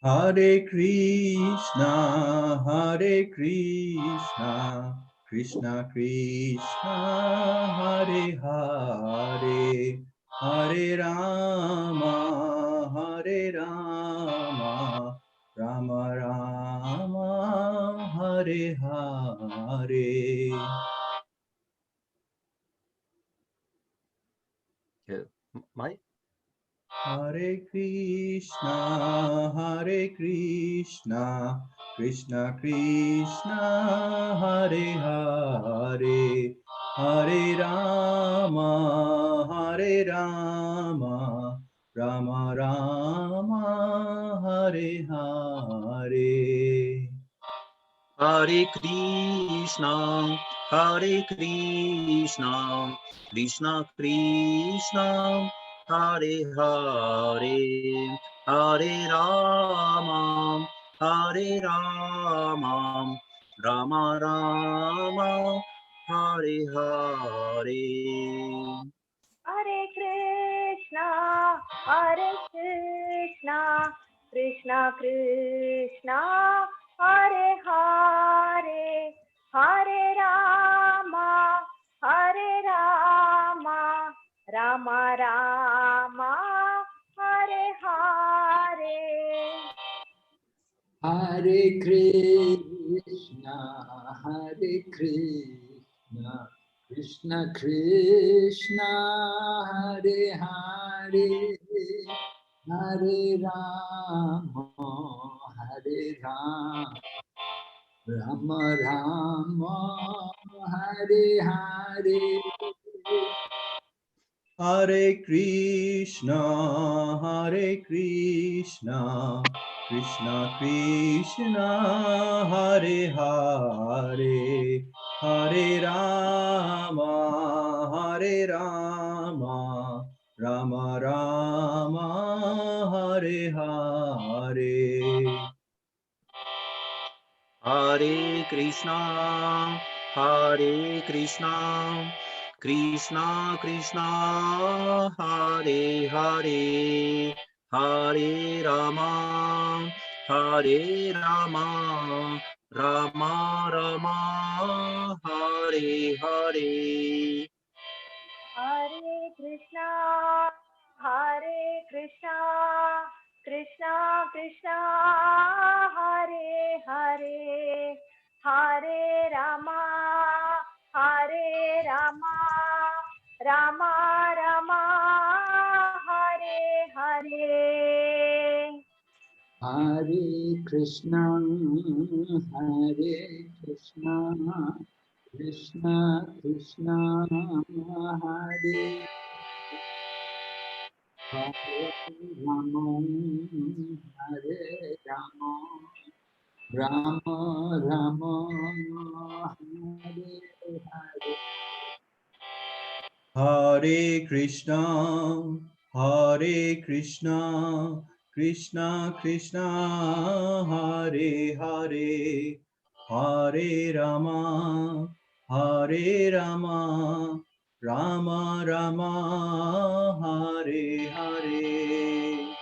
Hare Krishna, Krishna Krishna, Hare Hare, Hare Rama, Rama Rama, Hare Hare. Mike? Hare Krishna, Krishna Krishna, Hare Hare, Hare Rama, Rama Rama, Hare Hare. Hare Krishna, Krishna Krishna, Hare Hare, Hare Rama, Rama Rama, Hare Hare. Hare Krishna, Krishna Krishna, Hare Hare, Hare Rama, Rama Rama, Hare Hare. Hare Krishna, Krishna Krishna, Hare Hare, Hare Rama, Rama Rama, Hare Hare. Hare Krishna, Krishna Krishna, Hare Hare, Hare Rama, Rama Rama, Hare Hare. Hare Krishna, Krishna Krishna, Hare Hare, Hare Rama, Rama Rama, Hare Hare. Hare Krishna, Krishna Krishna, Hare Hare, Hare Rama, Rama Rama, Hare Hare. Hare Krishna, Krishna Krishna, Hare Hare Rama, Hare Rama, Rama Rama, Hare Hare. Hare Krishna, Krishna Krishna, Hare Hare, Hare Rama, Rama Rama, Hare Hare.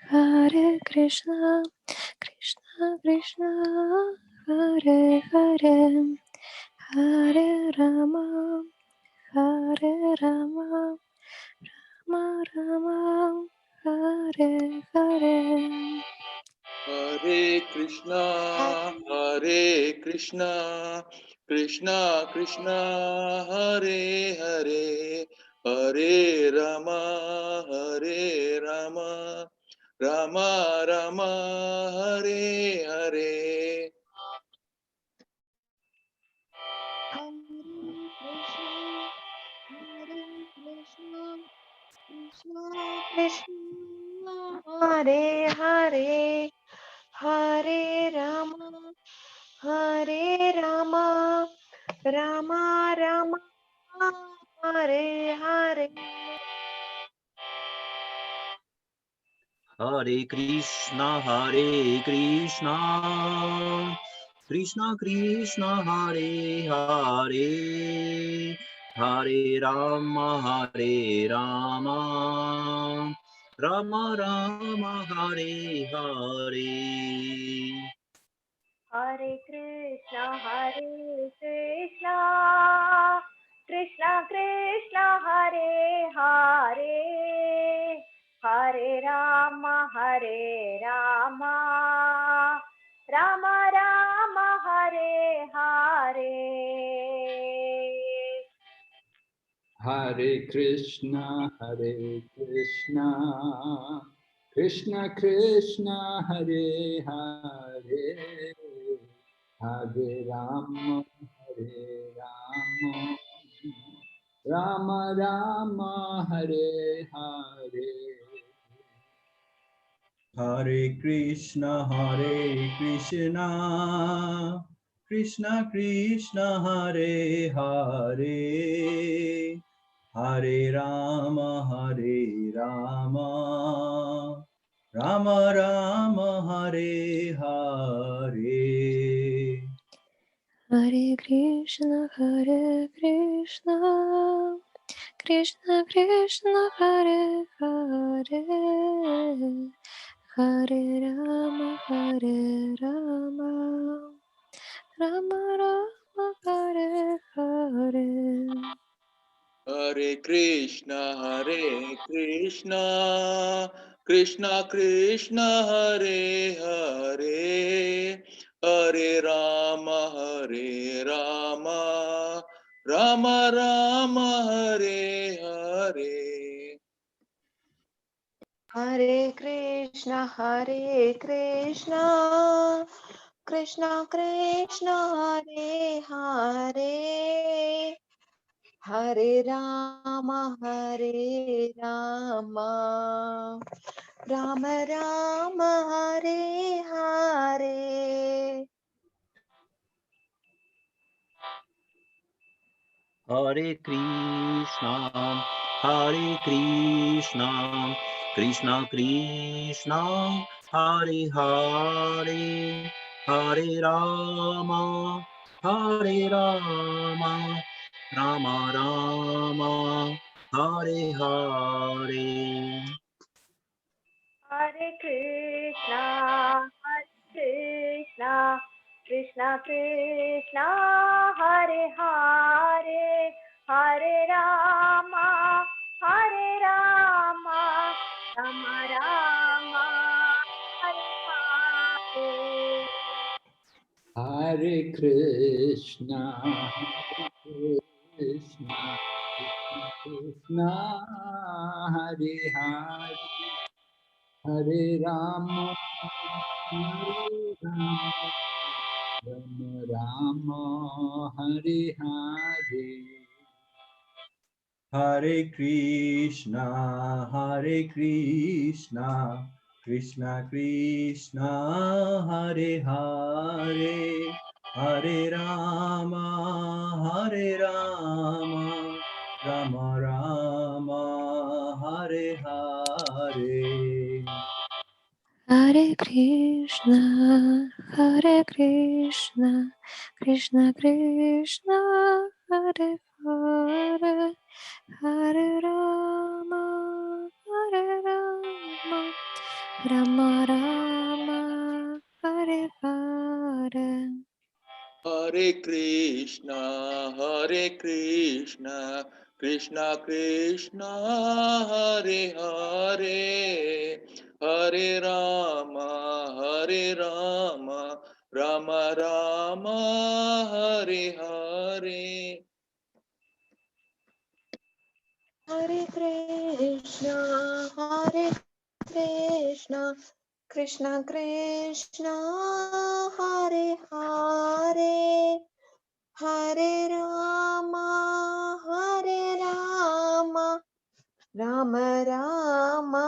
Hare Krishna, Krishna Krishna, Hare Hare, Hare Rama, Rama Rama, Hare Hare. Hare Krishna, Krishna Krishna, Hare Hare, Hare Rama, Rama Rama, Hare Hare. Krishna, Hare Hare, Hare Rama, Rama Rama, Hare Hare. Hare Krishna, Krishna Krishna, Hare Hare, Hare Rama, Rama Rama, Hare Hare. Hare Krishna, Krishna Krishna, Hare Hare, Hare Rama, Rama Rama, Hare Hare. Hare Krishna, Krishna Krishna, Hare Hare, Hare Rama, Rama Rama, Hare Hare. Hare Krishna, Krishna Krishna, Hare Hare, Hare Rama, Rama Rama, Hare Hare. Hare Krishna, Krishna Krishna, Hare Hare, Hare Rama, Rama Rama, Hare Hare. Hare Krishna, Krishna Krishna, Hare Hare, Hare Rama, Rama Rama, Hare Hare. Hare Krishna, Krishna Krishna, Hare Hare, Hare Rama, Rama Rama, Hare Hare. Hare Krishna, Krishna Krishna, Hare Hare, Hare Rama, Rama Rama, Hare Hare. Hare Krishna, Krishna Krishna, Hare Hare, Hare Rama, Rama Rama, Hare Hare. Hare Krishna, Krishna Krishna, Hare Hare, Hare Rama, Rama Rama, Hare Hare. Hare Krishna, Krishna Krishna, Hare Hare, Hare Rama, Rama Rama, Hare Hare. Hare Krishna, Krishna Krishna, Hare Hare, Hare Rama, Rama Rama, Hare Hare. Hare Krishna, Krishna Krishna, Hare Hare, Hare Rama, Rama Rama, Hare Hare. Hare Krishna, Krishna Krishna, Hare Hare, Hare Rama, Rama Rama,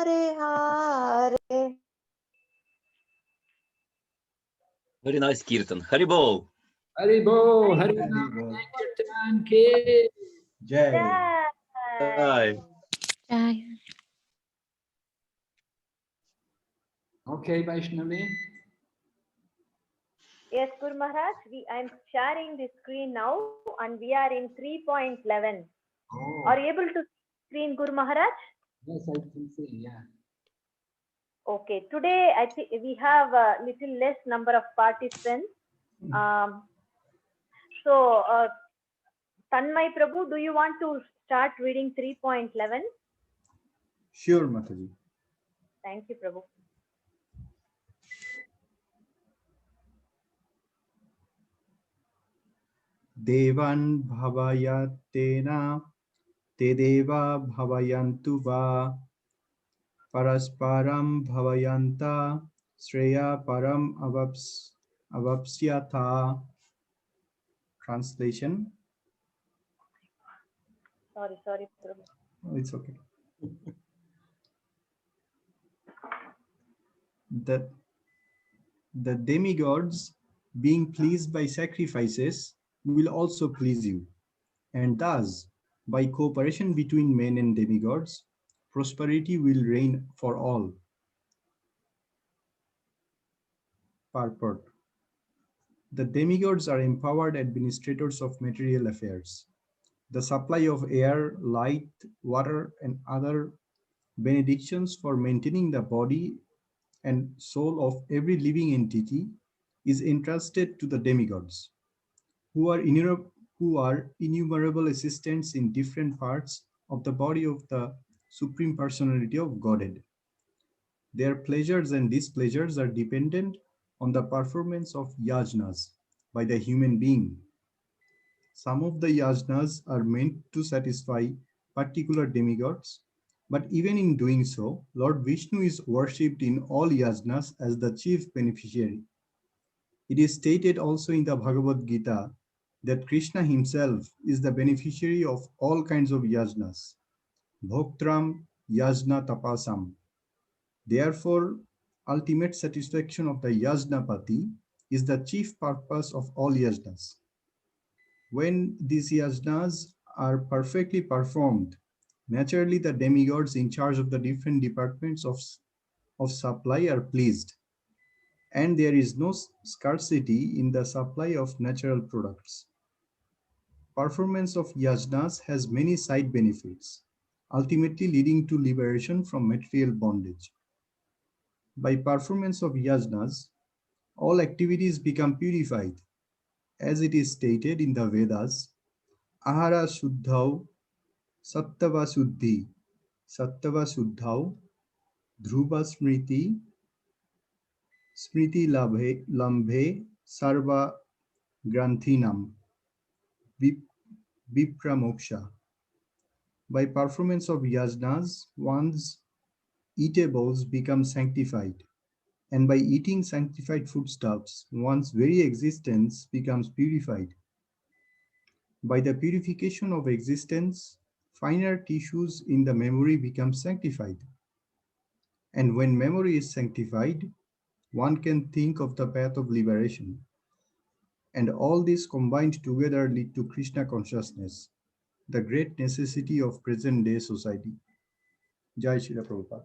Hare Hare. Very nice Kirtan. Haribol. Haribo, Hare Haribo. Kirtan Ke. Jai. Bye. Jai. Okay, Vaishnavi. Yes, Guru Maharaj, I'm sharing the screen now and we are in 3.11. Oh, Are you able to see screen, Guru Maharaj? yes, I can see. Yeah. Okay, today I think we have a little less number of participants. So, Tanmay Prabhu, do you want to start reading 3.11? Sure, Mataji. Thank you, Prabhu. Devan bhavayatena te deva bhavayantu va parasparam bhavayanta Shreya param avapsyatha. Translation. Sorry, Prabhu. Oh, it's okay. The demigods, being pleased by sacrifices, will also please you. And thus, by cooperation between men and demigods, prosperity will reign for all. Purport. The demigods are empowered administrators of material affairs. The supply of air, light, water, and other benedictions for maintaining the body and soul of every living entity is entrusted to the demigods, who are innumerable assistants in different parts of the body of the Supreme Personality of Godhead. Their pleasures and displeasures are dependent on the performance of yajnas by the human being. Some of the yajnas are meant to satisfy particular demigods, but even in doing so, Lord Vishnu is worshipped in all yajnas as the chief beneficiary. It is stated also in the Bhagavad Gita that Krishna himself is the beneficiary of all kinds of yajnas. Bhoktram yajna tapasam. Therefore, ultimate satisfaction of the yajnapati is the chief purpose of all yajnas. When these yajnas are perfectly performed, naturally the demigods in charge of the different departments of supply are pleased, and there is no scarcity in the supply of natural products. Performance of yajnas has many side benefits, ultimately leading to liberation from material bondage. By performance of yajnas, all activities become purified, as it is stated in the Vedas, Ahara Shuddhau Sattva Suddhi Sattva Shuddhau Dhruva Smriti Smriti Lambhe Sarva Granthinam Vipra Moksha. By performance of yajnas, one's eatables become sanctified, and by eating sanctified foodstuffs, one's very existence becomes purified. By the purification of existence, finer tissues in the memory become sanctified. And when memory is sanctified, one can think of the path of liberation. And all this combined together lead to Krishna consciousness, the great necessity of present day society. Jai Shri Prabhupada.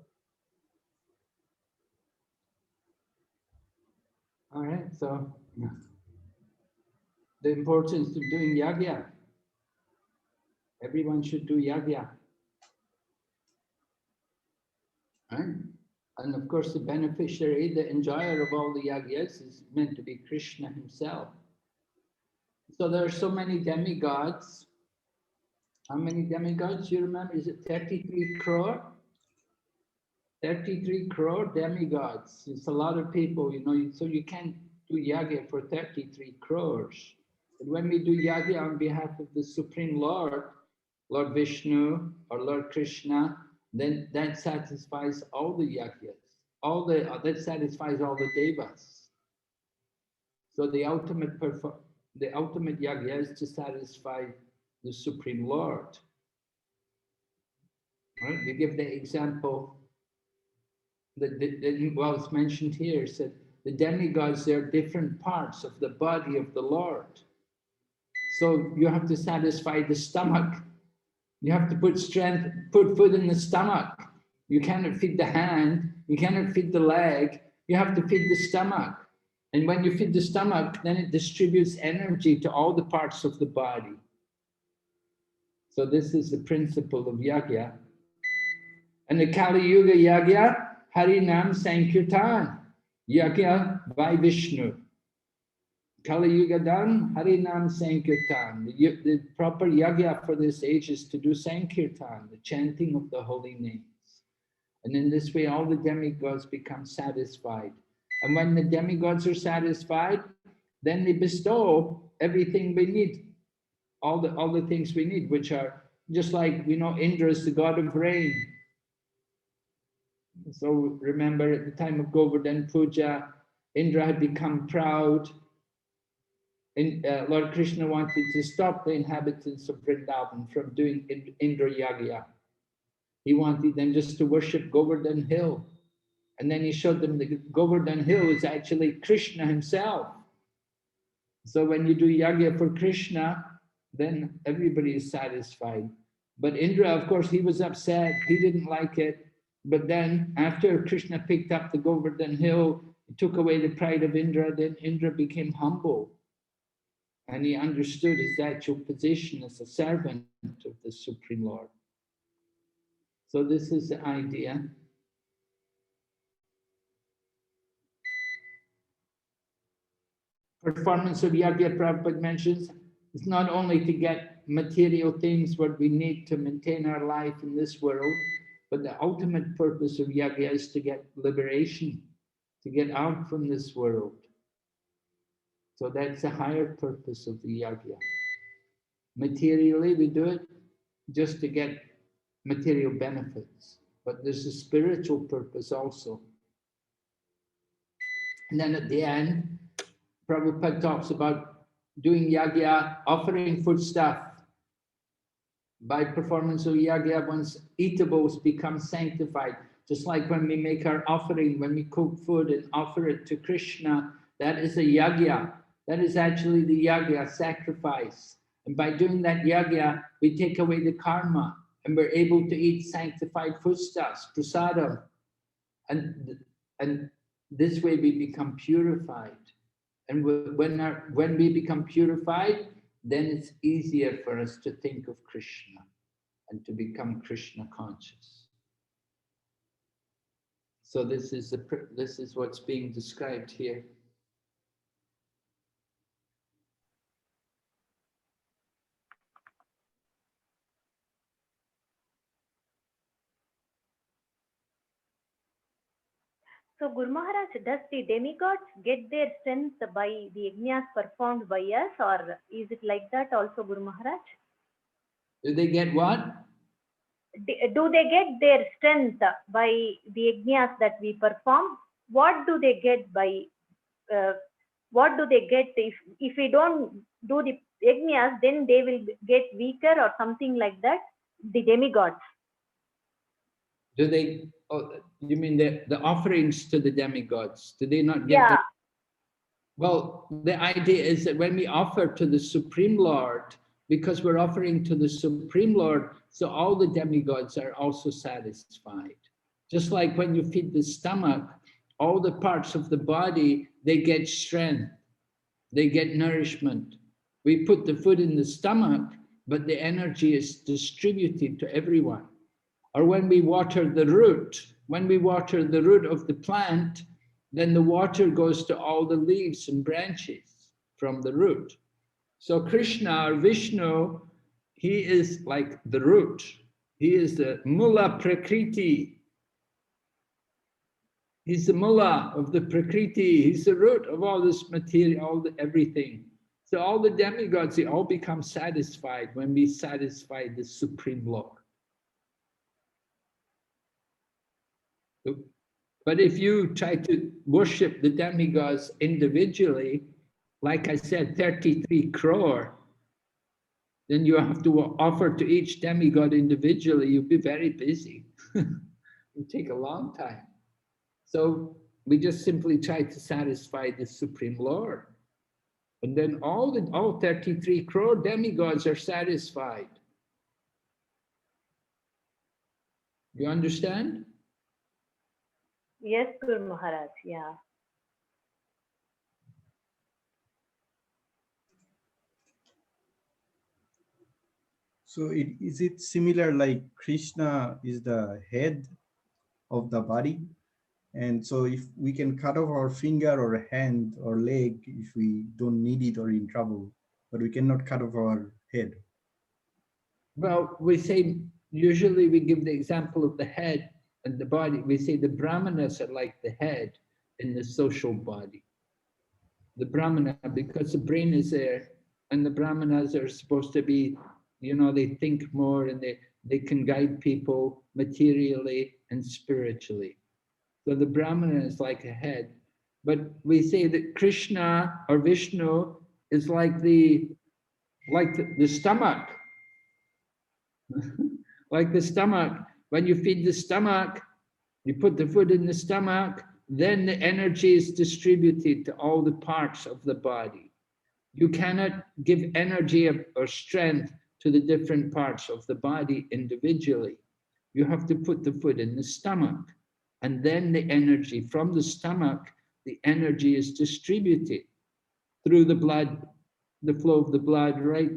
All right. So the importance of doing yagya. Everyone should do yagya. Right? And of course, the beneficiary, the enjoyer of all the yagyas is meant to be Krishna himself. So there are so many demigods. How many demigods? You remember? Is it 33 crore? 33 crore demigods. It's a lot of people, you know, so you can't do yagya for 33 crores. But when we do yagya on behalf of the Supreme Lord, Lord Vishnu or Lord Krishna, then that satisfies all the yagyas. That satisfies all the devas. So the ultimate yagya is to satisfy the Supreme Lord. Right? We give the example that it's mentioned here, said the demigods, they're different parts of the body of the Lord. So you have to satisfy the stomach. You have to put food in the stomach. You cannot feed the hand, you cannot feed the leg, you have to feed the stomach. And when you feed the stomach, then it distributes energy to all the parts of the body. So this is the principle of yagya. And the Kali Yuga yagya, Hari Nam Sankirtan, yagya by Vishnu. Kali Yuga done, Hari Nam Sankirtan. The proper yagya for this age is to do Sankirtan, the chanting of the holy names. And in this way, all the demigods become satisfied. And when the demigods are satisfied, then they bestow everything we need, all the things we need, which are just like, Indra is the god of rain. So remember, at the time of Govardhan Puja, Indra had become proud. Lord Krishna wanted to stop the inhabitants of Vrindavan from doing Indra Yagya. He wanted them just to worship Govardhan Hill. And then he showed them that Govardhan Hill is actually Krishna himself. So when you do yagya for Krishna, then everybody is satisfied. But Indra, of course, he was upset. He didn't like it. But then after Krishna picked up the Govardhan Hill, took away the pride of Indra, then Indra became humble. And he understood his actual position as a servant of the Supreme Lord. So this is the idea. Performance of yagya, Prabhupada mentions, is not only to get material things what we need to maintain our life in this world, but the ultimate purpose of yagya is to get liberation, to get out from this world. So that's the higher purpose of the yagya. Materially, we do it just to get material benefits, but there's a spiritual purpose also. And then at the end, Prabhupada talks about doing yagya, offering foodstuff. By performance of yagya, one's eatables become sanctified. Just like when we make our offering, when we cook food and offer it to Krishna, that is a yagya. That is actually the yagya, sacrifice. And by doing that yagya, we take away the karma and we're able to eat sanctified foodstuffs, prasadam. And this way we become purified. And when we become purified, then it's easier for us to think of Krishna and to become Krishna conscious. So this is what's being described here. So Guru Maharaj, does the demigods get their strength by the yajnas performed by us, or is it like that also, Guru Maharaj? Do they get what? Do they get their strength by the yajnas that we perform? What do they get by? What do they get if we don't do the yajnas? Then they will get weaker or something like that. The demigods. Do they? Oh, you mean the offerings to the demigods? Do they not get? Yeah. Well, the idea is that when we offer to the Supreme Lord, because we're offering to the Supreme Lord, so all the demigods are also satisfied. Just like when you feed the stomach, all the parts of the body, they get strength, they get nourishment. We put the food in the stomach, but the energy is distributed to everyone. Or when we water the root of the plant, then the water goes to all the leaves and branches from the root. So Krishna or Vishnu, he is like the root. He is the Mula Prakriti. He's the Mula of the Prakriti. He's the root of all this material, everything. So all the demigods, they all become satisfied when we satisfy the Supreme Lord. But if you try to worship the demigods individually, like I said, 33 crore, then you have to offer to each demigod individually. You'll be very busy. It'll take a long time. So we just simply try to satisfy the Supreme Lord. And then all 33 crore demigods are satisfied. You understand? Yes, Guru Maharaj, yeah. So is it similar like Krishna is the head of the body? And so if we can cut off our finger or hand or leg if we don't need it or in trouble, but we cannot cut off our head. Well, we say, usually we give the example of the head and the body. We say the brahmanas are like the head in the social body. The brahmana, because the brain is there, and the brahmanas are supposed to be, you know, they think more and they can guide people materially and spiritually. So the brahmana is like a head. But we say that Krishna or Vishnu is like the stomach. Like the stomach. When you feed the stomach, you put the food in the stomach, then the energy is distributed to all the parts of the body. You cannot give energy or strength to the different parts of the body individually. You have to put the food in the stomach, and then the energy from the stomach, the energy is distributed through the blood, the flow of the blood, right?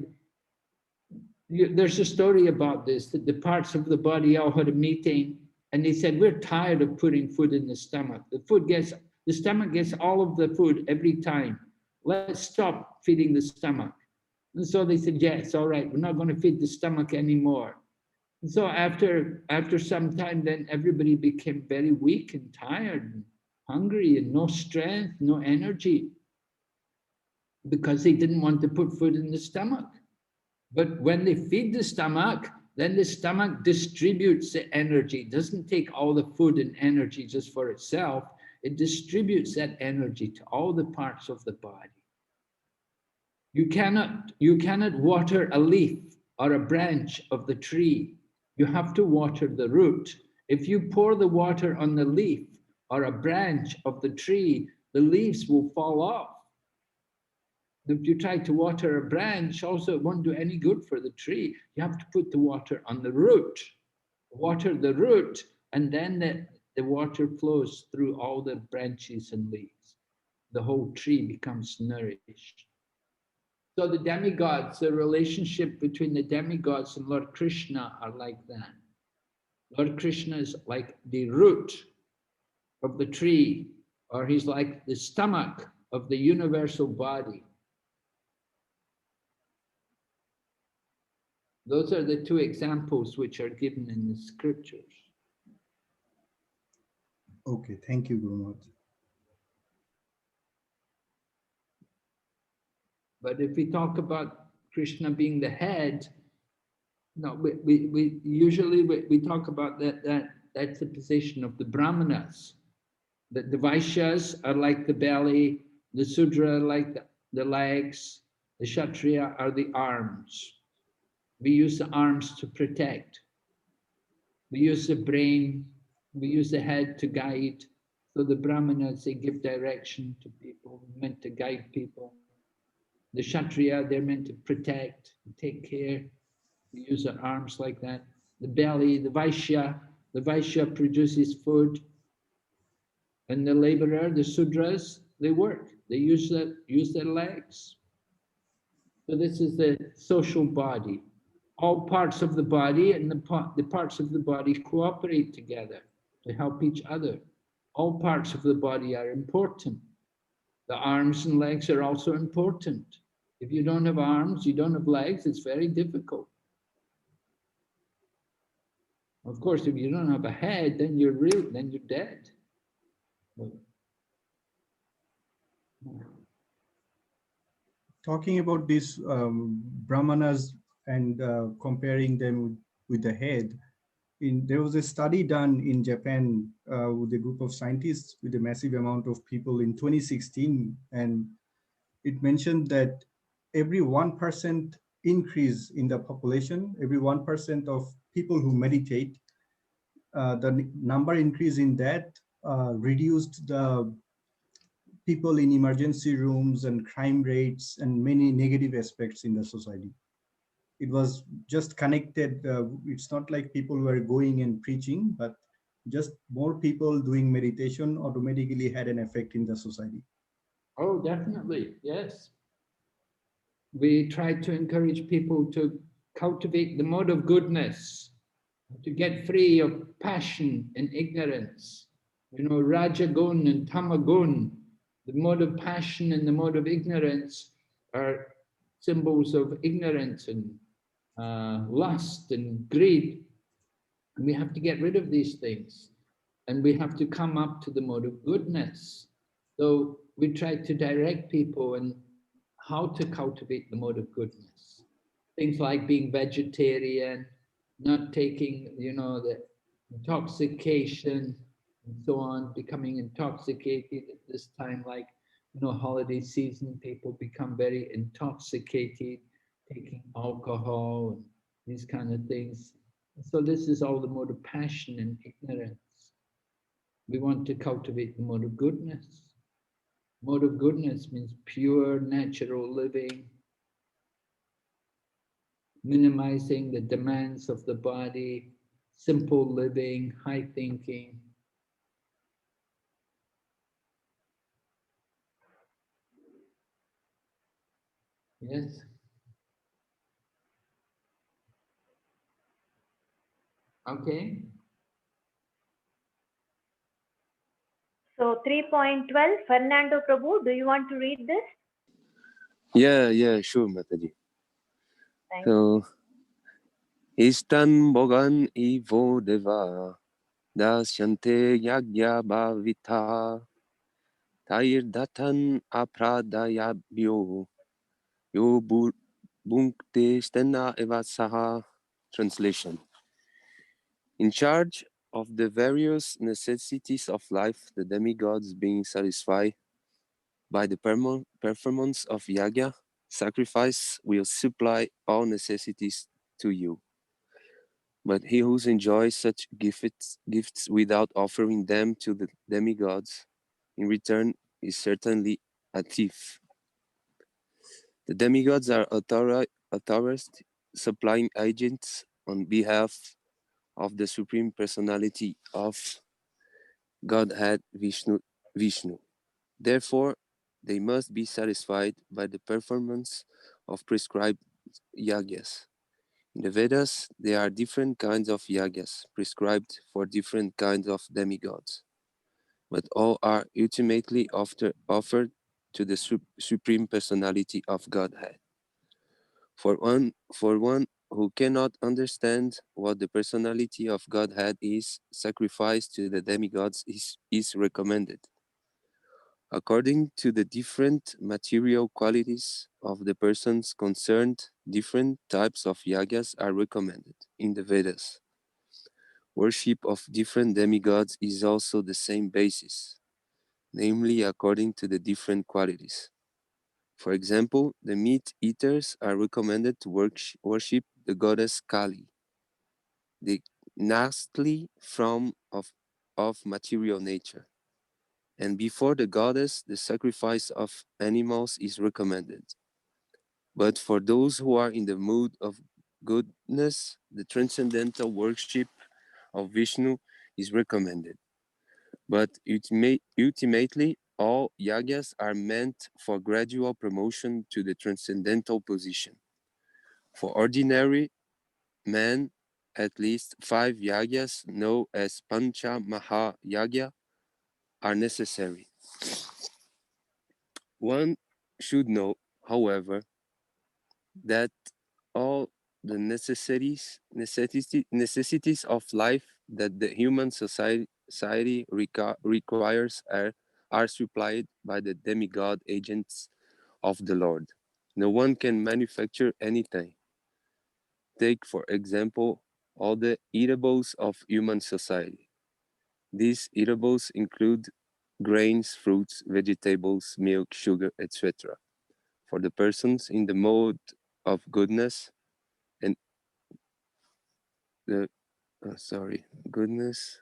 There's a story about this, that the parts of the body all had a meeting, and they said, we're tired of putting food in the stomach. The stomach gets all of the food every time. Let's stop feeding the stomach. And so they said, yes, all right, we're not going to feed the stomach anymore. And so after some time, then everybody became very weak and tired and hungry and no strength, no energy, because they didn't want to put food in the stomach. But when they feed the stomach, then the stomach distributes the energy. It doesn't take all the food and energy just for itself. It distributes that energy to all the parts of the body. You cannot water a leaf or a branch of the tree. You have to water the root. If you pour the water on the leaf or a branch of the tree, the leaves will fall off. If you try to water a branch, also it won't do any good for the tree. You have to put the water on the root. Water the root, and then the water flows through all the branches and leaves. The whole tree becomes nourished. So the demigods, the relationship between the demigods and Lord Krishna are like that. Lord Krishna is like the root of the tree, or he's like the stomach of the universal body. Those are the two examples which are given in the scriptures. Okay, thank you, Guru Maharaj. But if we talk about Krishna being the head, no, we usually talk about that's the position of the Brahmanas. The Vaishyas are like the belly, the Sudra are like the legs, the Kshatriya are the arms. We use the arms to protect. We use the brain, we use the head to guide. So the Brahmanas, they give direction to people, meant to guide people. The Kshatriya, they're meant to protect, take care. We use our arms like that. The belly, the Vaishya produces food. And the laborer, the Sudras, they work. They use their legs. So this is the social body. All parts of the body and the parts of the body cooperate together to help each other. All parts of the body are important. The arms and legs are also important. If you don't have arms, you don't have legs, it's very difficult. Of course, if you don't have a head, then you're dead. Talking about these Brahmanas and comparing them with the head, there was a study done in Japan with a group of scientists with a massive amount of people in 2016, and it mentioned that every 1% increase in the population, every 1% of people who meditate, the number increase in that reduced the people in emergency rooms and crime rates and many negative aspects in the society. It was just connected. It's not like people were going and preaching, but just more people doing meditation automatically had an effect in the society. Oh, definitely, yes. We try to encourage people to cultivate the mode of goodness, to get free of passion and ignorance. You know, Rajagun and Tamagun, the mode of passion and the mode of ignorance are symbols of ignorance and lust and greed. And we have to get rid of these things. And we have to come up to the mode of goodness. So we try to direct people on how to cultivate the mode of goodness. Things like being vegetarian, not taking, you know, the intoxication and so on, becoming intoxicated at this time, like, you know, holiday season, people become very intoxicated, taking alcohol and these kind of things. So this is all the mode of passion and ignorance. We want to cultivate the mode of goodness. Mode of goodness means pure, natural living, minimizing the demands of the body, simple living, high thinking. Yes? Okay. So 3.12, Fernando Prabhu, do you want to read this? Yeah, sure, Mataji. Thank you. So, Istan Bogan Ivo Deva Dasyante Yagya Bhavita Tair Datan Apradayabhyo Yo Bunkte Stena Evasaha. Translation. In charge of the various necessities of life, the demigods being satisfied by the performance of yagya, sacrifice will supply all necessities to you. But he who enjoys such gifts without offering them to the demigods in return is certainly a thief. The demigods are authorized supplying agents on behalf of the Supreme Personality of Godhead Vishnu. Therefore, they must be satisfied by the performance of prescribed yagyas. In the Vedas, there are different kinds of yagyas prescribed for different kinds of demigods, but all are ultimately offered to the Supreme Personality of Godhead. For one who cannot understand what the Personality of Godhead is, sacrifice to the demigods is recommended. According to the different material qualities of the persons concerned, different types of yagyas are recommended in the Vedas. Worship of different demigods is also the same basis, namely according to the different qualities. For example, the meat eaters are recommended to worship the goddess Kali, the nasty form of material nature. And before the goddess, the sacrifice of animals is recommended. But for those who are in the mood of goodness, the transcendental worship of Vishnu is recommended. But ultimately, all yagyas are meant for gradual promotion to the transcendental position. For ordinary men, at least 5 yagyas, known as Pancha Maha Yagya, are necessary. One should know, however, that all the necessities of life that the human society requires are supplied by the demigod agents of the Lord. No one can manufacture anything. Take, for example, all the eatables of human society. These eatables include grains, fruits, vegetables, milk, sugar, etc. For the persons in the mode of goodness and the goodness,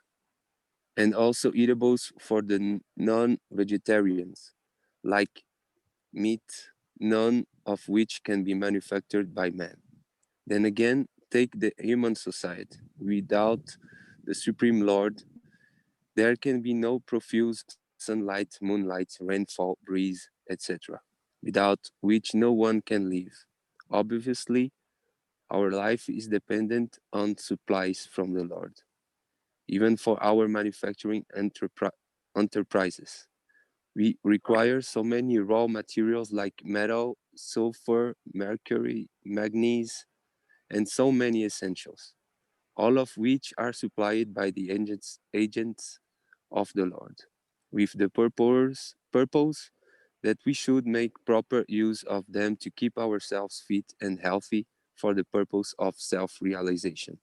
and also eatables for the non-vegetarians, like meat, none of which can be manufactured by man. Then again, take the human society. Without the Supreme Lord, there can be no profuse sunlight, moonlight, rainfall, breeze, etc., without which no one can live. Obviously, Our life is dependent on supplies from the Lord, even for our manufacturing enterprises. We require so many raw materials like metal, sulfur, mercury, manganese, and so many essentials, all of which are supplied by the agents of the Lord, with the purpose that we should make proper use of them to keep ourselves fit and healthy for the purpose of self-realization,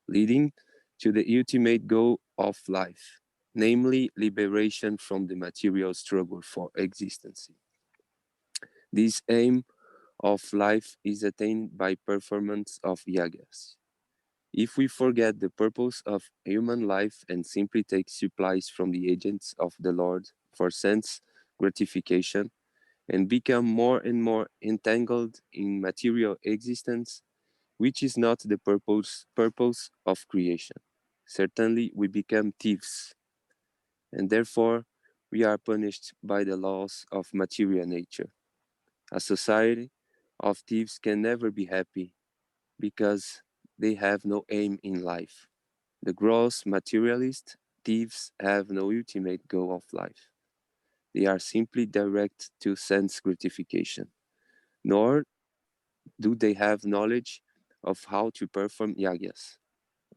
leading to the ultimate goal of life, namely liberation from the material struggle for existence. This aim of life is attained by performance of yagas. If we forget the purpose of human life and simply take supplies from the agents of the Lord for sense gratification and become more and more entangled in material existence, which is not the purpose of creation, certainly we become thieves, and therefore we are punished by the laws of material nature. A society of thieves can never be happy because they have no aim in life. The gross materialist thieves have no ultimate goal of life. They are simply direct to sense gratification, nor do they have knowledge of how to perform yagas.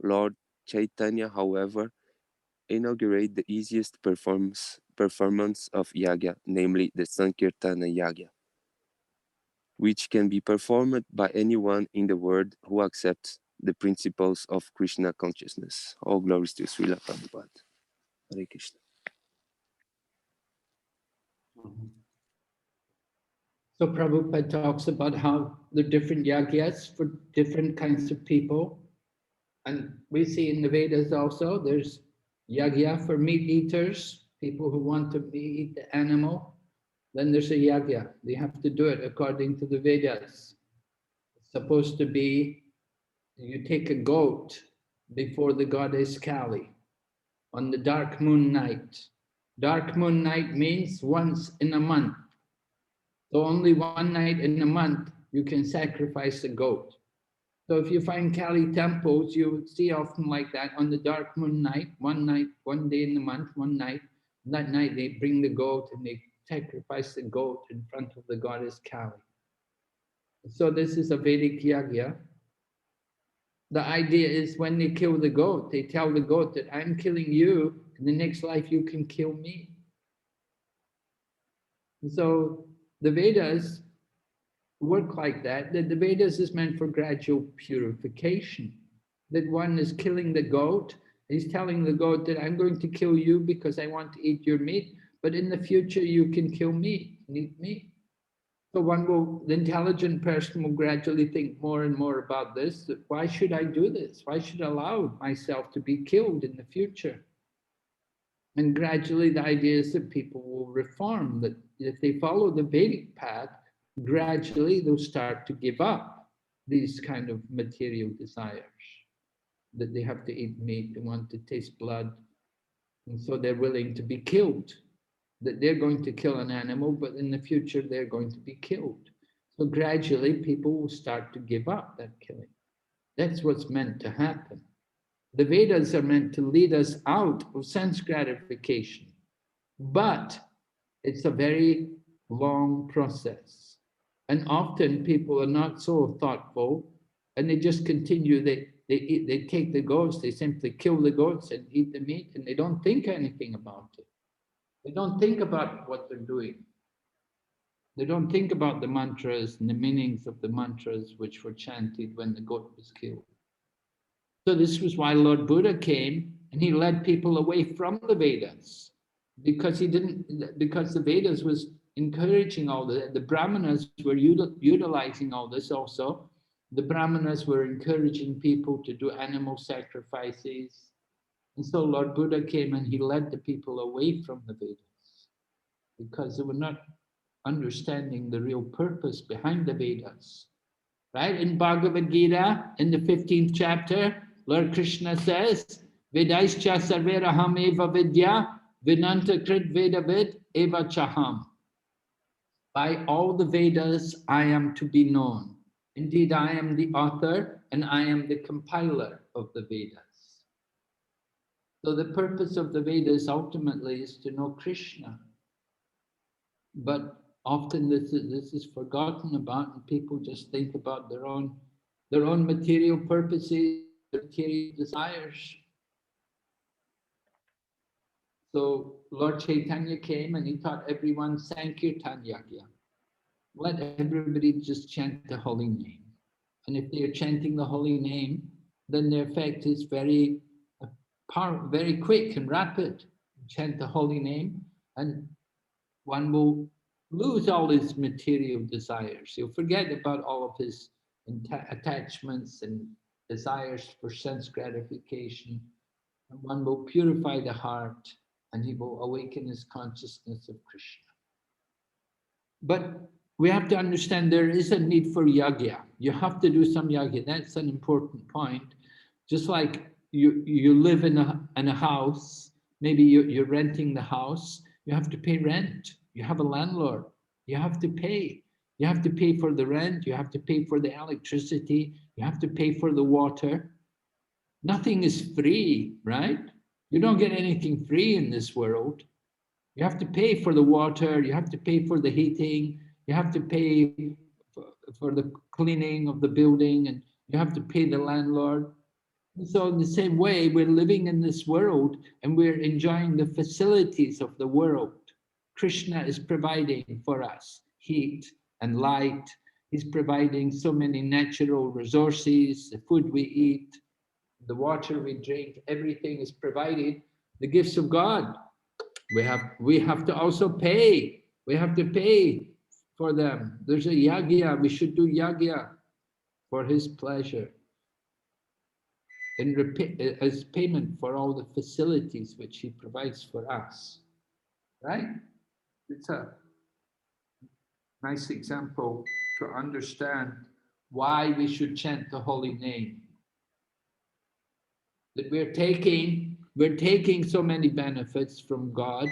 Lord Chaitanya, however, inaugurated the easiest performance of yaga, namely the Sankirtana yaga, which can be performed by anyone in the world who accepts the principles of Krishna consciousness. All glories to Srila Prabhupada. Hare Krishna. So Prabhupada talks about how the different yagyas for different kinds of people. And we see in the Vedas also, there's yagya for meat eaters, people who want to eat the animal. Then there's a yagya. They have to do it according to the Vedas. It's supposed to be, you take a goat before the goddess Kali on the dark moon night. Dark moon night means once in a month. So only one night in a month, you can sacrifice a goat. So if you find Kali temples, you would see often like that on the dark moon night, one day in the month, one night. That night they bring the goat and they sacrifice the goat in front of the goddess Kali. So this is a Vedic yagya. The idea is when they kill the goat, they tell the goat that I'm killing you, in the next life you can kill me. And so the Vedas work like that. The Vedas is meant for gradual purification. That one is killing the goat, he's telling the goat that I'm going to kill you because I want to eat your meat, but in the future you can kill me and eat me. So the intelligent person will gradually think more and more about this, that why should I do this? Why should I allow myself to be killed in the future? And gradually the idea is that people will reform, that if they follow the Vedic path, gradually they'll start to give up these kind of material desires, that they have to eat meat, they want to taste blood, and so they're willing to be killed, that they're going to kill an animal, but in the future they're going to be killed. So gradually people will start to give up that killing. That's what's meant to happen. The Vedas are meant to lead us out of sense gratification, but it's a very long process. And often people are not so thoughtful and they just continue, they take the goats, they simply kill the goats and eat the meat, and they don't think anything about it. They don't think about what they're doing. They don't think about the mantras and the meanings of the mantras which were chanted when the goat was killed. So this was why Lord Buddha came and he led people away from the Vedas, because the Vedas was encouraging all this. The Brahmanas were utilizing all this also. The Brahmanas were encouraging people to do animal sacrifices. And so Lord Buddha came and he led the people away from the Vedas because they were not understanding the real purpose behind the Vedas. Right? In Bhagavad Gita, in the 15th chapter, Lord Krishna says, Vedaischa sarveraham eva vidya, vinanta krit vedavid eva chaham. By all the Vedas, I am to be known. Indeed, I am the author and I am the compiler of the Vedas. So the purpose of the Vedas ultimately is to know Krishna. But often this is forgotten about, and people just think about their own material purposes, their material desires. So Lord Chaitanya came and he taught everyone Sankirtan Yagya. Let everybody just chant the holy name. And if they are chanting the holy name, then the effect is very quick and rapid. Chant the holy name and one will lose all his material desires. He'll forget about all of his attachments and desires for sense gratification. And one will purify the heart and he will awaken his consciousness of Krishna. But we have to understand there is a need for yagya. You have to do some yagya. That's an important point. Just like you live in a house, maybe you're renting the house, you have to pay rent. You have a landlord, you have to pay. You have to pay for the rent, you have to pay for the electricity, you have to pay for the water. Nothing is free, right? You don't get anything free in this world. You have to pay for the water, you have to pay for the heating, you have to pay for the cleaning of the building, and you have to pay the landlord. And so in the same way, we're living in this world and we're enjoying the facilities of the world. Krishna is providing for us heat and light. He's providing so many natural resources, the food we eat, the water we drink, everything is provided. The gifts of God. We have to also pay. We have to pay for them. There's a yagya. We should do yagya for his pleasure. As payment for all the facilities which he provides for us. Right? It's a nice example to understand why we should chant the holy name. That we're taking so many benefits from God,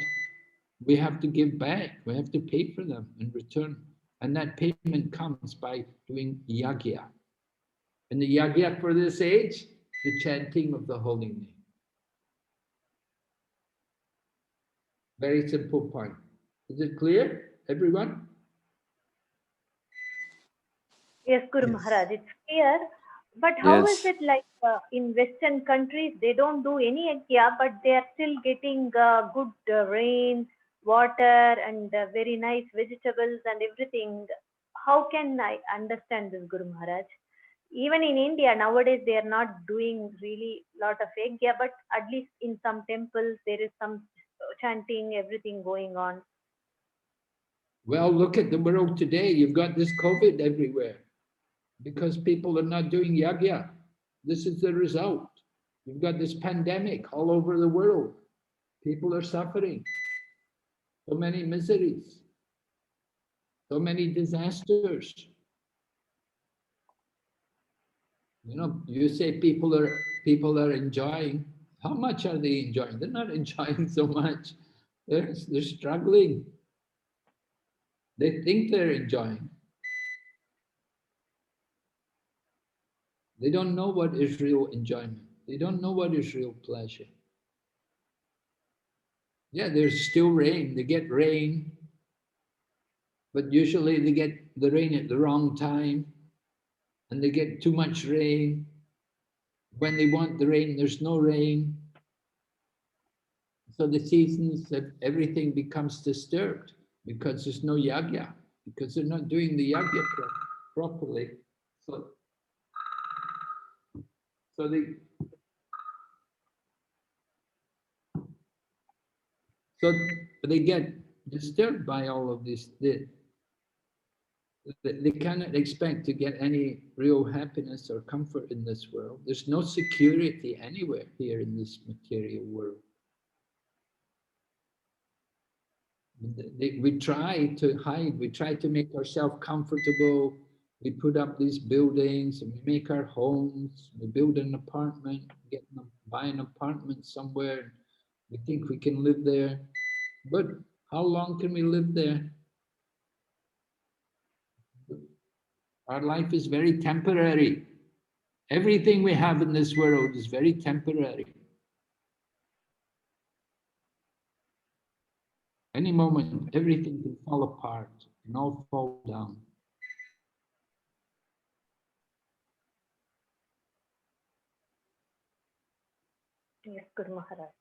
we have to give back. We have to pay for them in return. And that payment comes by doing yagya. And the yagya for this age, the chanting of the holy name. Very simple point. Is it clear, everyone? Yes, Guru Maharaj, it's clear. But how is it like in Western countries, they don't do any yagya, but they are still getting good rain, water, and very nice vegetables and everything. How can I understand this, Guru Maharaj? Even in India, nowadays, they are not doing really lot of yagya, but at least in some temples, there is some chanting, everything going on. Well, look at the world today. You've got this COVID everywhere because people are not doing yagya. This is the result. You've got this pandemic all over the world. People are suffering. So many miseries. So many disasters. You know, you say people are enjoying. How much are they enjoying? They're not enjoying so much. They're struggling. They think they're enjoying. They don't know what is real enjoyment. They don't know what is real pleasure. Yeah, there's still rain. They get rain, but usually they get the rain at the wrong time, and they get too much rain. When they want the rain, there's no rain. So the seasons, everything becomes disturbed because there's no yagya, because they're not doing the yagya properly. So they get disturbed by all of this. They cannot expect to get any real happiness or comfort in this world. There's no security anywhere here in this material world. We try to hide, we try to make ourselves comfortable. We put up these buildings and we make our homes. We build an apartment, buy an apartment somewhere. We think we can live there. But how long can we live there? Our life is very temporary. Everything we have in this world is very temporary. Any moment, everything can fall apart and all fall down. Yes, Guru Maharaj.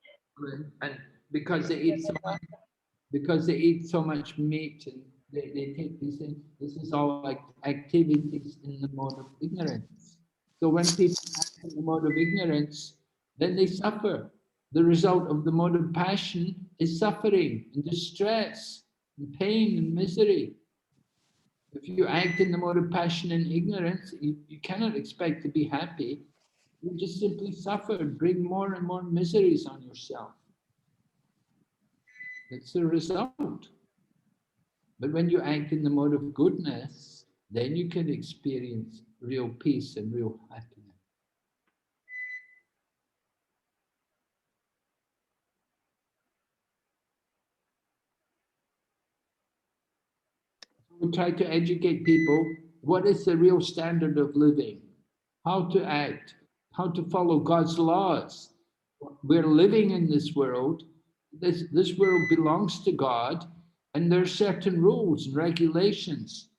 And because they eat so much meat, and they take these things, this is all like activities in the mode of ignorance. So when people act in the mode of ignorance, then they suffer. The result of the mode of passion is suffering and distress and pain and misery. If you act in the mode of passion and ignorance, you cannot expect to be happy. You just simply suffer, bring more and more miseries on yourself. That's the result. But when you act in the mode of goodness, then you can experience real peace and real happiness. We try to educate people what is the real standard of living, how to act, how to follow God's laws. We're living in this world. This world belongs to God, and there are certain rules and regulations.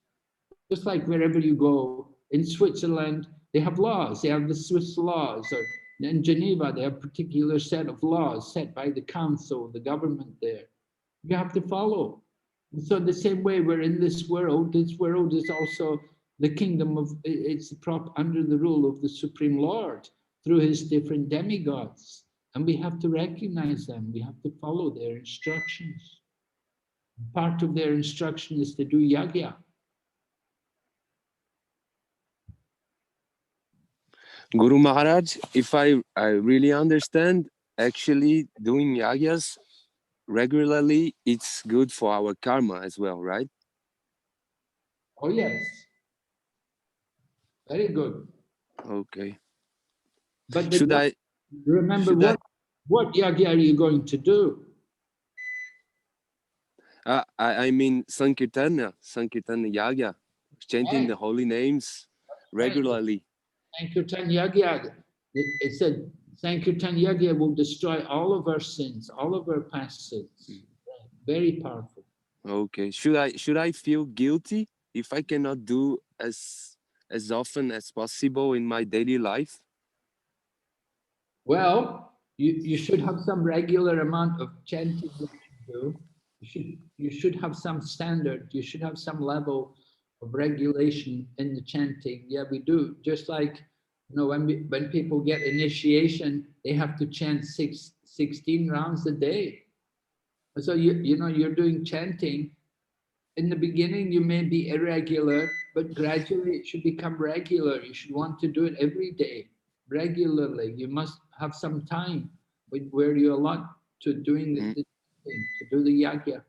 Just like wherever you go, in Switzerland, they have laws. They have the Swiss laws, or in Geneva, they have a particular set of laws set by the council, the government there. You have to follow. And so the same way we're in this world is also the kingdom of, it's under the rule of the Supreme Lord through his different demigods. And we have to recognize them. We have to follow their instructions. Part of their instruction is to do yagya. Guru Maharaj, if I really understand, actually doing yagyas regularly, it's good for our karma as well, right? Oh, yes. Very good. Okay. But Should I remember what yagya are you going to do? I mean Sankirtana Yagya, chanting the holy names regularly. Sankirtan Yagya, it said Sankirtan Yagya will destroy all of our sins, all of our past sins. Very powerful. Okay. Should I feel guilty if I cannot do as often as possible in my daily life? Well, you should have some regular amount of chanting that you do. You should have some standard. You should have some level of regulation in the chanting. Yeah, we do. Just like, you know, when people get initiation, they have to chant 16 rounds a day. So you're doing chanting. In the beginning, you may be irregular, but gradually it should become regular. You should want to do it every day, regularly. You must have some time where you allot to doing the thing, to do the yagya.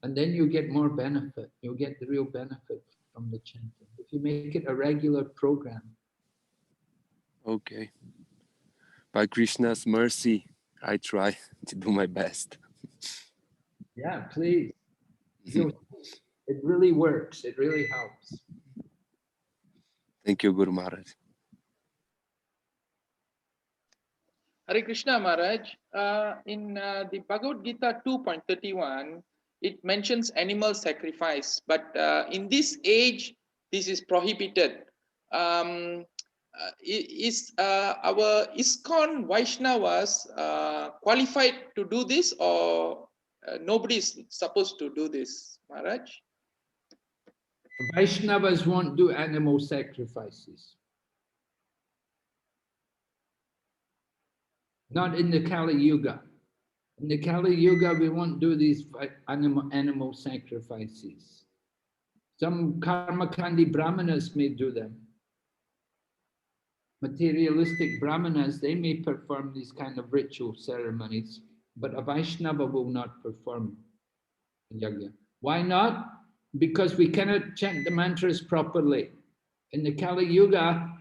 And then you get more benefit. You'll get the real benefit from the chanting. If you make it a regular program. Okay. By Krishna's mercy, I try to do my best. Yeah, please. It really works. It really helps. Thank you, Guru Maharaj. Hare Krishna Maharaj, in the Bhagavad Gita 2.31, it mentions animal sacrifice, but in this age, this is prohibited. Is our ISKCON Vaishnavas qualified to do this, or nobody is supposed to do this, Maharaj? Vaishnavas won't do animal sacrifices. Not in the Kali Yuga. In the Kali Yuga, we won't do these animal sacrifices. Some Karmakandi Brahmanas may do them. Materialistic Brahmanas, they may perform these kind of ritual ceremonies, but a Vaishnava will not perform yagya. Why not? Because we cannot chant the mantras properly. In the Kali Yuga,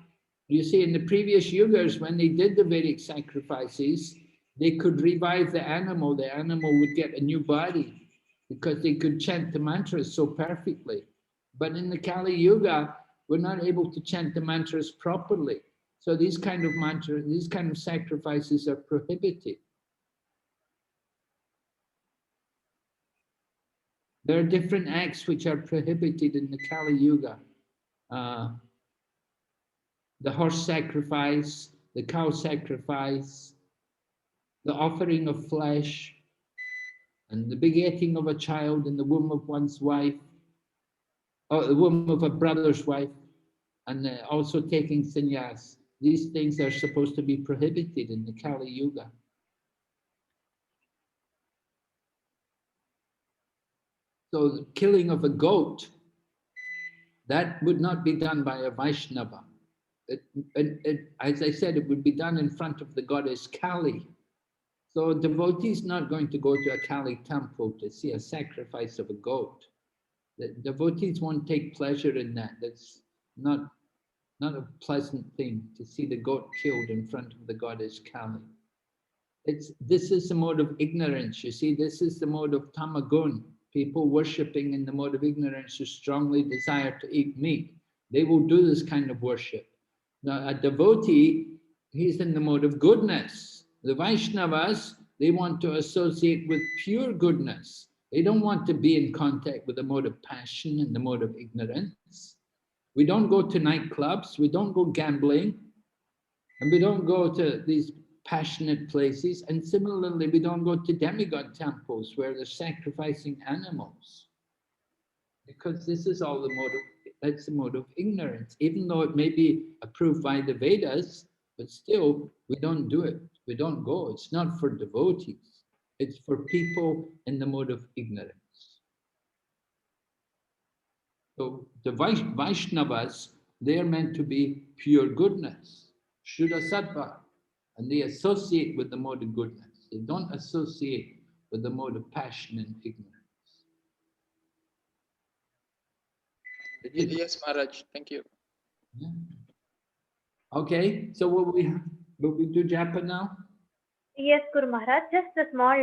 you see, in the previous yugas, when they did the Vedic sacrifices, they could revive the animal would get a new body because they could chant the mantras so perfectly. But in the Kali Yuga, we're not able to chant the mantras properly. So these kind of mantras, these kind of sacrifices are prohibited. There are different acts which are prohibited in the Kali Yuga. The horse sacrifice, the cow sacrifice, the offering of flesh, and the begetting of a child in the womb of one's wife, or the womb of a brother's wife, and also taking sannyas. These things are supposed to be prohibited in the Kali Yuga. So the killing of a goat, that would not be done by a Vaishnava. As I said, it would be done in front of the goddess Kali. So a devotee is not going to go to a Kali temple to see a sacrifice of a goat. The devotees won't take pleasure in that. That's not a pleasant thing to see the goat killed in front of the goddess Kali. This is the mode of ignorance. You see, this is the mode of tamagun. People worshipping in the mode of ignorance who strongly desire to eat meat. They will do this kind of worship. Now, a devotee, he's in the mode of goodness. The Vaishnavas, they want to associate with pure goodness. They don't want to be in contact with the mode of passion and the mode of ignorance. We don't go to nightclubs, we don't go gambling, and we don't go to these passionate places. And similarly, we don't go to demigod temples where they're sacrificing animals. Because this is all the mode of, that's the mode of ignorance. Even though it may be approved by the Vedas, but still, we don't do it. We don't go. It's not for devotees. It's for people in the mode of ignorance. So the Vaishnavas, they are meant to be pure goodness, Shuddha Sattva, and they associate with the mode of goodness. They don't associate with the mode of passion and ignorance. Yes, Maharaj, thank you. Yeah. Okay, so will we do japa now? Yes, Guru Maharaj, just a small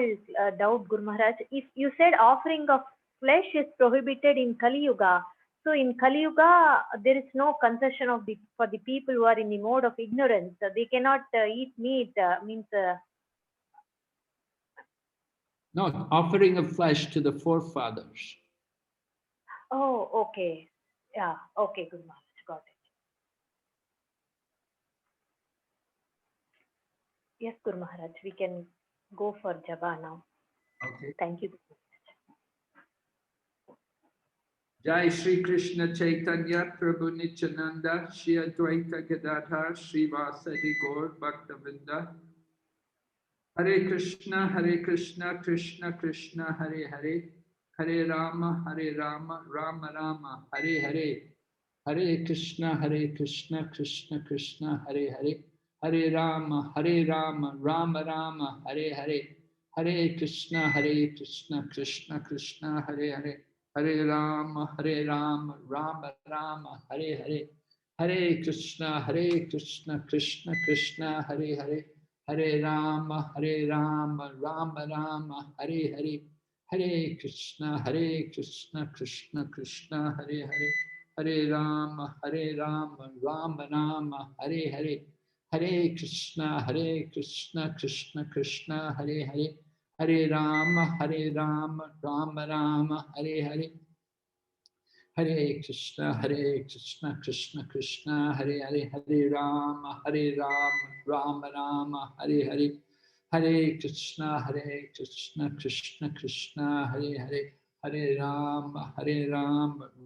doubt, Guru Maharaj. If you said offering of flesh is prohibited in Kali Yuga, so in Kali Yuga, there is no concession of for the people who are in the mode of ignorance. They cannot eat meat, No, offering of flesh to the forefathers. Oh, okay. Yeah, okay, Guru Maharaj, got it. Yes, Guru Maharaj, we can go for japa now. Okay. Thank you. Jai Shri Krishna Chaitanya Prabhu Nityananda Shri Advaita Gadadhar Shri Vasadi Gaur Bhaktavinda. Hare Krishna Krishna Krishna Hare Hare Hare Rama Rama Rama Hare Hare. Hare Krishna Krishna Krishna Hare Hare Hare Rama Rama Rama Hare Hare. Hare Krishna Krishna Krishna Hare Hare Hare Rama Rama Rama Hare Hare. Hare Krishna Krishna Krishna Hare Hare Hare Rama Rama Rama Hare Hare. Hare Krishna Krishna Krishna Hare Hare Hare Rama Rama Rama Hare Hare. Hare Krishna Krishna Krishna Hare Hare Hare Rama Rama Rama Hare Hare. Hare Krishna Krishna Krishna Hare Hare Hare Rama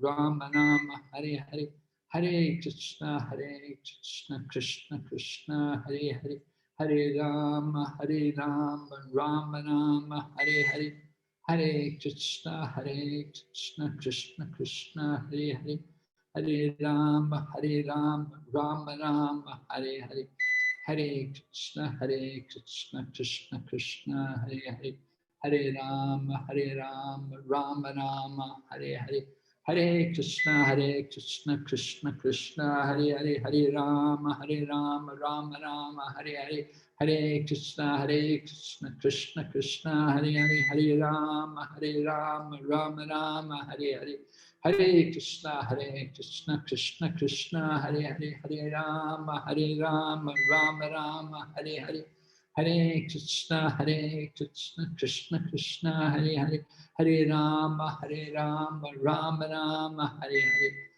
Rama Rama Hare Hare. Hare Krishna Krishna Krishna Hare Hare Hare Rama Rama Rama Hare Hare. Hare Krishna Krishna Krishna Hare Hare Hare Rama Rama Rama Hare Hare. Hare Krishna Krishna Krishna Hare Hare Hare Rama Rama Rama Hare Hare. Hare Krishna Krishna Krishna Hare Hare Hare Rama Rama Rama Hare Hare. Hare Krishna Krishna Krishna Hare Hare Hare Rama Rama Rama Hare Hare. Hare Krishna, Krishna Krishna, Hare Hare, Hare Rama, Rama Rama, Hare Hare. Hare Krishna, Krishna Krishna, Hare Hare, Hare Rama, Rama Rama, Hare Hare. Hare Krishna, Krishna Krishna, Hare Hare, Hare Rama, Rama Rama, Hare Hare.